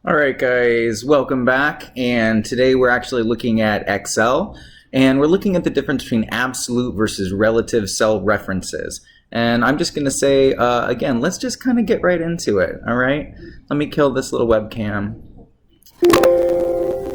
All right, guys, welcome back. And today we're actually looking at Excel, and we're looking at the difference between absolute versus relative cell references. And I'm just going to say, again, let's just kind of get right into it, all right? Let me kill this little webcam.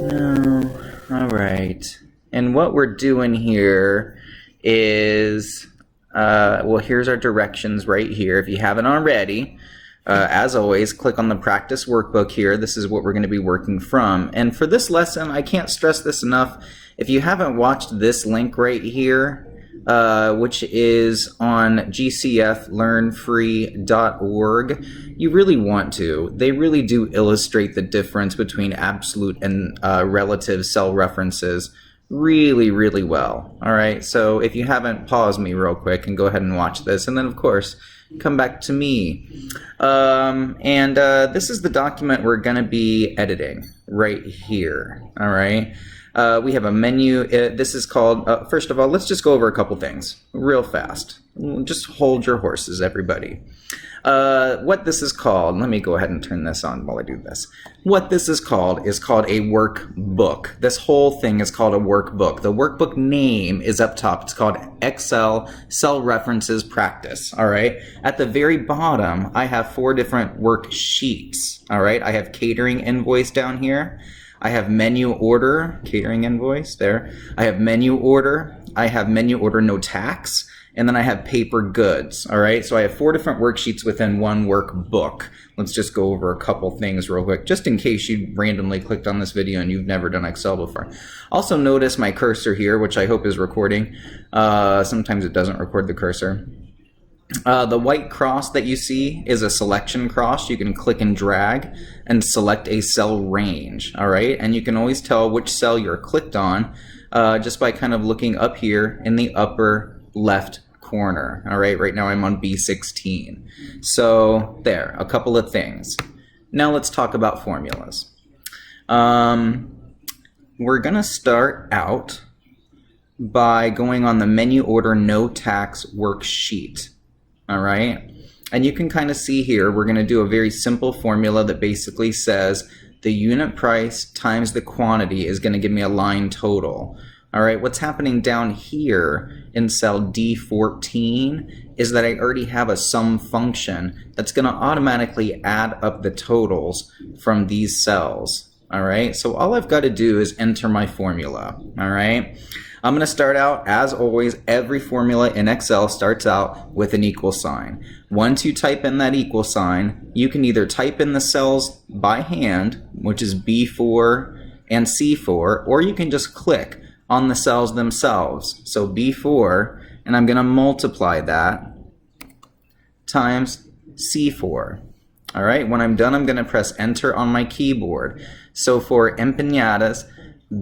No, all right. And what we're doing here is, well, here's our directions right here. If you haven't already, as always, click on the practice workbook here. This is what we're going to be working from. And for this lesson, I can't stress this enough. If you haven't watched this link right here, which is on gcflearnfree.org, you really want to. They really do illustrate the difference between absolute and relative cell references really, really well. All right, so if you haven't, pause me real quick and go ahead and watch this. And then, of course, come back to me. This is the document we're going to be editing right here. All right. We have a menu. This is called, first of all, let's just go over a couple things real fast. Just hold your horses, everybody. What this is called, let me go ahead and turn this on while I do this. What this is called a workbook. This whole thing is called a workbook. The workbook name is up top. It's called Excel Cell References Practice. All right. At the very bottom, I have 4 different worksheets. All right. I have catering invoice down here. I have menu order, catering invoice there. I have menu order. I have menu order no tax. And then I have paper goods. All right. So I have 4 different worksheets within one workbook. Let's just go over a couple things real quick, just in case you randomly clicked on this video and you've never done Excel before. Also notice my cursor here, which I hope is recording. Sometimes it doesn't record the cursor. The white cross that you see is a selection cross. You can click and drag and select a cell range, all right? And you can always tell which cell you're clicked on just by kind of looking up here in the upper left corner, all right? Right now I'm on B16. So there, a couple of things. Now let's talk about formulas. We're gonna start out by going on the menu order no tax worksheet. All right, and you can kind of see here, we're going to do a very simple formula that basically says the unit price times the quantity is going to give me a line total. All right, what's happening down here in cell D14 is that I already have a sum function that's going to automatically add up the totals from these cells. All right, so all I've got to do is enter my formula. All right. I'm going to start out, as always, every formula in Excel starts out with an equal sign. Once you type in that equal sign, you can either type in the cells by hand, which is B4 and C4, or you can just click on the cells themselves. So B4, and I'm going to multiply that times C4. All right, when I'm done, I'm going to press enter on my keyboard. So for empanadas,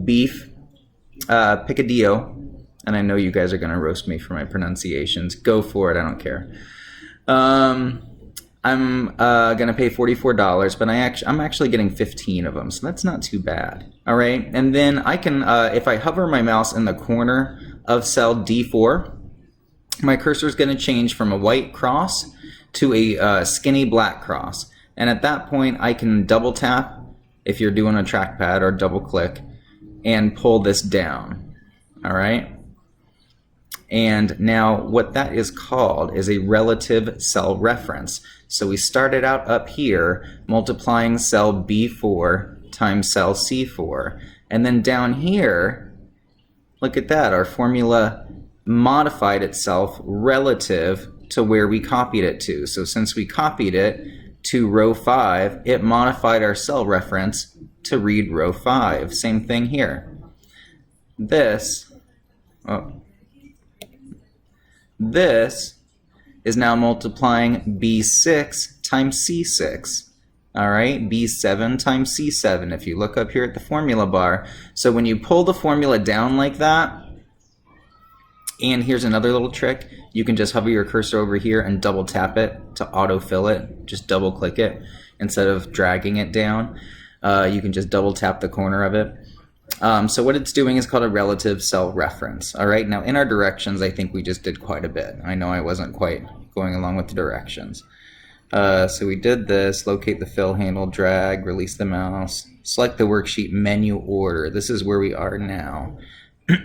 beef, picadillo, and I know you guys are going to roast me for my pronunciations. Go for it, I don't care. I'm going to pay $44, but I'm actually getting 15 of them, so that's not too bad. All right, and then I can, if I hover my mouse in the corner of cell D4, my cursor is going to change from a white cross to a skinny black cross. And at that point, I can double tap if you're doing a trackpad, or double click and pull this down. All right. And now what that is called is a relative cell reference. So we started out up here multiplying cell B4 times cell C4. And then down here, look at that, our formula modified itself relative to where we copied it to. So since we copied it to row 5, it modified our cell reference to read row 5. Same thing here. This is now multiplying B6 times C6. All right, B7 times C7 if you look up here at the formula bar. So when you pull the formula down like that, and here's another little trick, you can just hover your cursor over here and double tap it to autofill it. Just double click it instead of dragging it down. You can just double tap the corner of it. So what it's doing is called a relative cell reference. All right, now in our directions, I think we just did quite a bit. I know I wasn't quite going along with the directions. So we did this, locate the fill handle, drag, release the mouse, select the worksheet menu order. This is where we are now.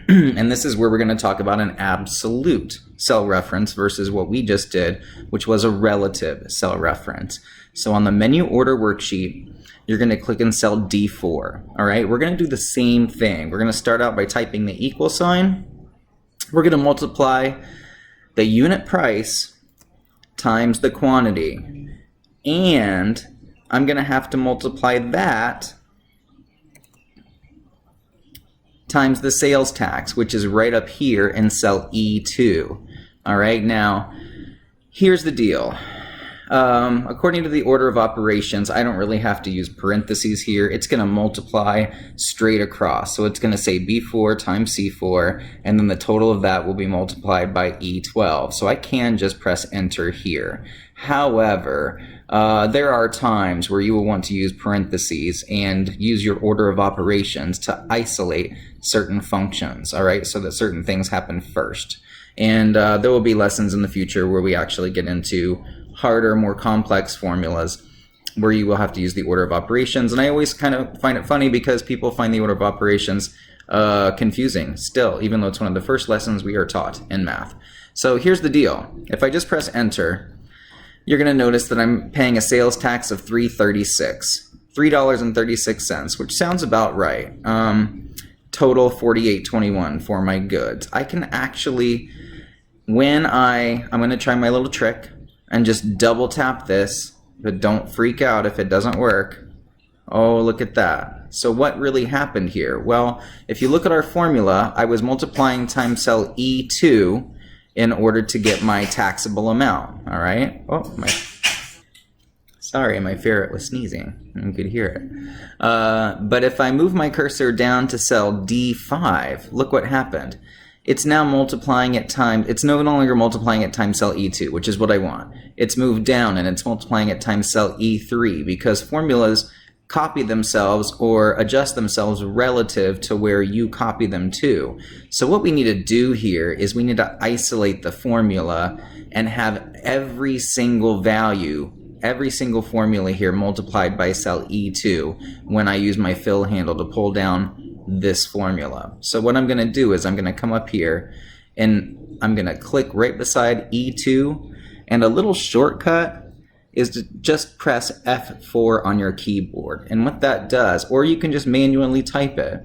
And this is where we're going to talk about an absolute cell reference versus what we just did, which was a relative cell reference. So on the menu order worksheet, you're going to click in cell D4. All right, we're going to do the same thing. We're going to start out by typing the equal sign. We're going to multiply the unit price times the quantity. And I'm going to have to multiply that times the sales tax, which is right up here in cell E2. All right, now here's the deal. According to the order of operations, I don't really have to use parentheses here. It's going to multiply straight across. So it's going to say B4 times C4, and then the total of that will be multiplied by E12. So I can just press enter here. However, there are times where you will want to use parentheses and use your order of operations to isolate certain functions, all right, so that certain things happen first. And there will be lessons in the future where we actually get into harder, more complex formulas where you will have to use the order of operations. And I always kind of find it funny because people find the order of operations confusing still, even though it's one of the first lessons we are taught in math. So here's the deal. If I just press enter, you're going to notice that I'm paying a sales tax of $3.36, which sounds about right. Total $48.21 for my goods. I can actually, I'm going to try my little trick and just double tap this, but don't freak out if it doesn't work. Oh, look at that. So what really happened here? Well, if you look at our formula, I was multiplying times cell E2 in order to get my taxable amount, all right? Oh, sorry, my ferret was sneezing. You could hear it. But if I move my cursor down to cell D5, look what happened. It's now multiplying at time, it's no longer multiplying at times cell E2, which is what I want. It's moved down and it's multiplying at times cell E3 because formulas copy themselves or adjust themselves relative to where you copy them to. So what we need to do here is we need to isolate the formula and have every single value, every single formula here multiplied by cell E2 when I use my fill handle to pull down this formula. So what I'm going to do is I'm going to come up here and I'm going to click right beside E2, and a little shortcut is to just press F4 on your keyboard. And what that does, or you can just manually type it,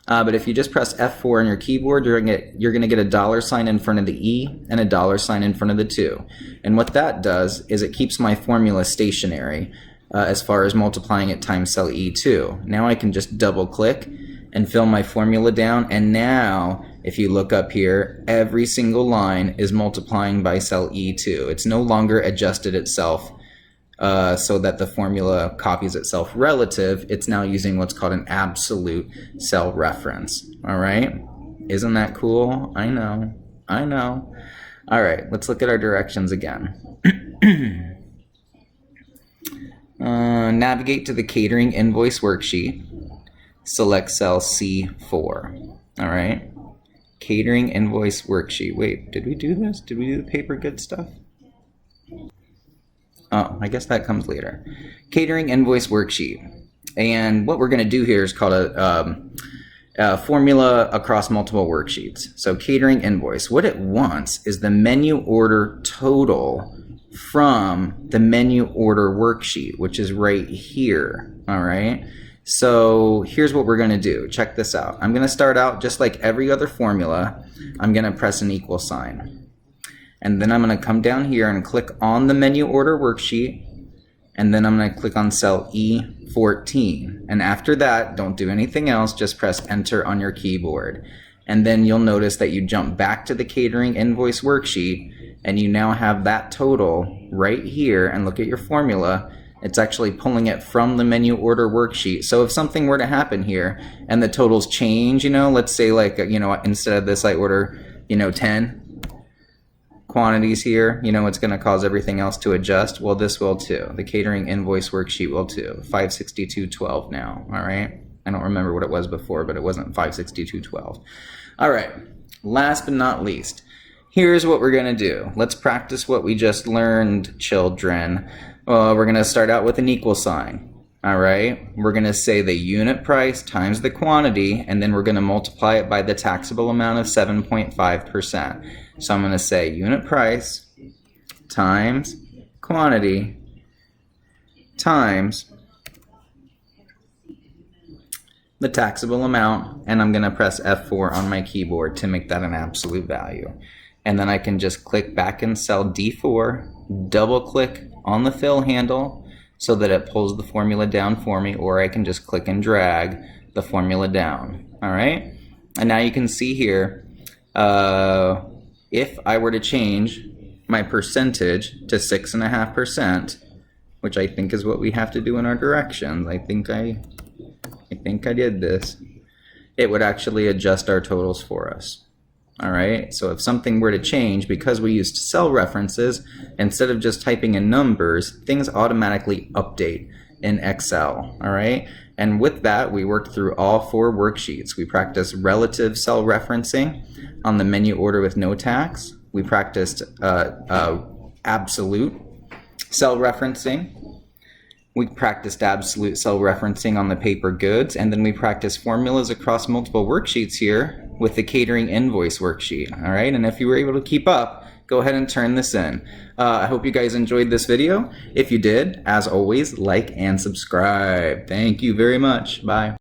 but if you just press F4 on your keyboard, you're going to get a dollar sign in front of the E and a dollar sign in front of the 2. And what that does is it keeps my formula stationary as far as multiplying it times cell E2. Now I can just double click and fill my formula down, and now if you look up here, every single line is multiplying by cell E2. It's no longer adjusted itself so that the formula copies itself relative. It's now using what's called an absolute cell reference. All right, isn't that cool? I know. All right, let's look at our directions again. Navigate to the catering invoice worksheet. Select cell C4. All right. Catering invoice worksheet. Wait, did we do this? Did we do the paper goods stuff? Oh, I guess that comes later. Catering invoice worksheet. And what we're going to do here is called a formula across multiple worksheets. So catering invoice. What it wants is the menu order total from the menu order worksheet, which is right here. All right. So here's what we're going to do. Check this out. I'm going to start out just like every other formula. I'm going to press an equal sign. And then I'm going to come down here and click on the menu order worksheet. And then I'm going to click on cell E14. And after that, don't do anything else. Just press enter on your keyboard. And then you'll notice that you jump back to the catering invoice worksheet. And you now have that total right here. And look at your formula. It's actually pulling it from the menu order worksheet. So if something were to happen here and the totals change, let's say like, instead of this I order, 10 quantities here, it's going to cause everything else to adjust. Well, this will too. The catering invoice worksheet will too. 562.12 now. All right. I don't remember what it was before, but it wasn't 562.12. All right. Last but not least, here's what we're going to do. Let's practice what we just learned, children. Well, we're going to start out with an equal sign. All right, we're going to say the unit price times the quantity, and then we're going to multiply it by the taxable amount of 7.5%. So I'm going to say unit price times quantity times the taxable amount, and I'm going to press F4 on my keyboard to make that an absolute value. And then I can just click back in cell D4, double click on the fill handle so that it pulls the formula down for me, or I can just click and drag the formula down. All right, and now you can see here, if I were to change my percentage to 6.5%, which I think is what we have to do in our directions, I think I did this, it would actually adjust our totals for us. All right, so if something were to change, because we used cell references, instead of just typing in numbers, things automatically update in Excel. All right, and with that, we worked through all 4 worksheets. We practiced relative cell referencing on the menu order with no tax. We practiced absolute cell referencing. We practiced absolute cell referencing on the paper goods, and then we practiced formulas across multiple worksheets here with the catering invoice worksheet. All right, and if you were able to keep up, go ahead and turn this in. I hope you guys enjoyed this video. If you did, as always, like and subscribe. Thank you very much. Bye.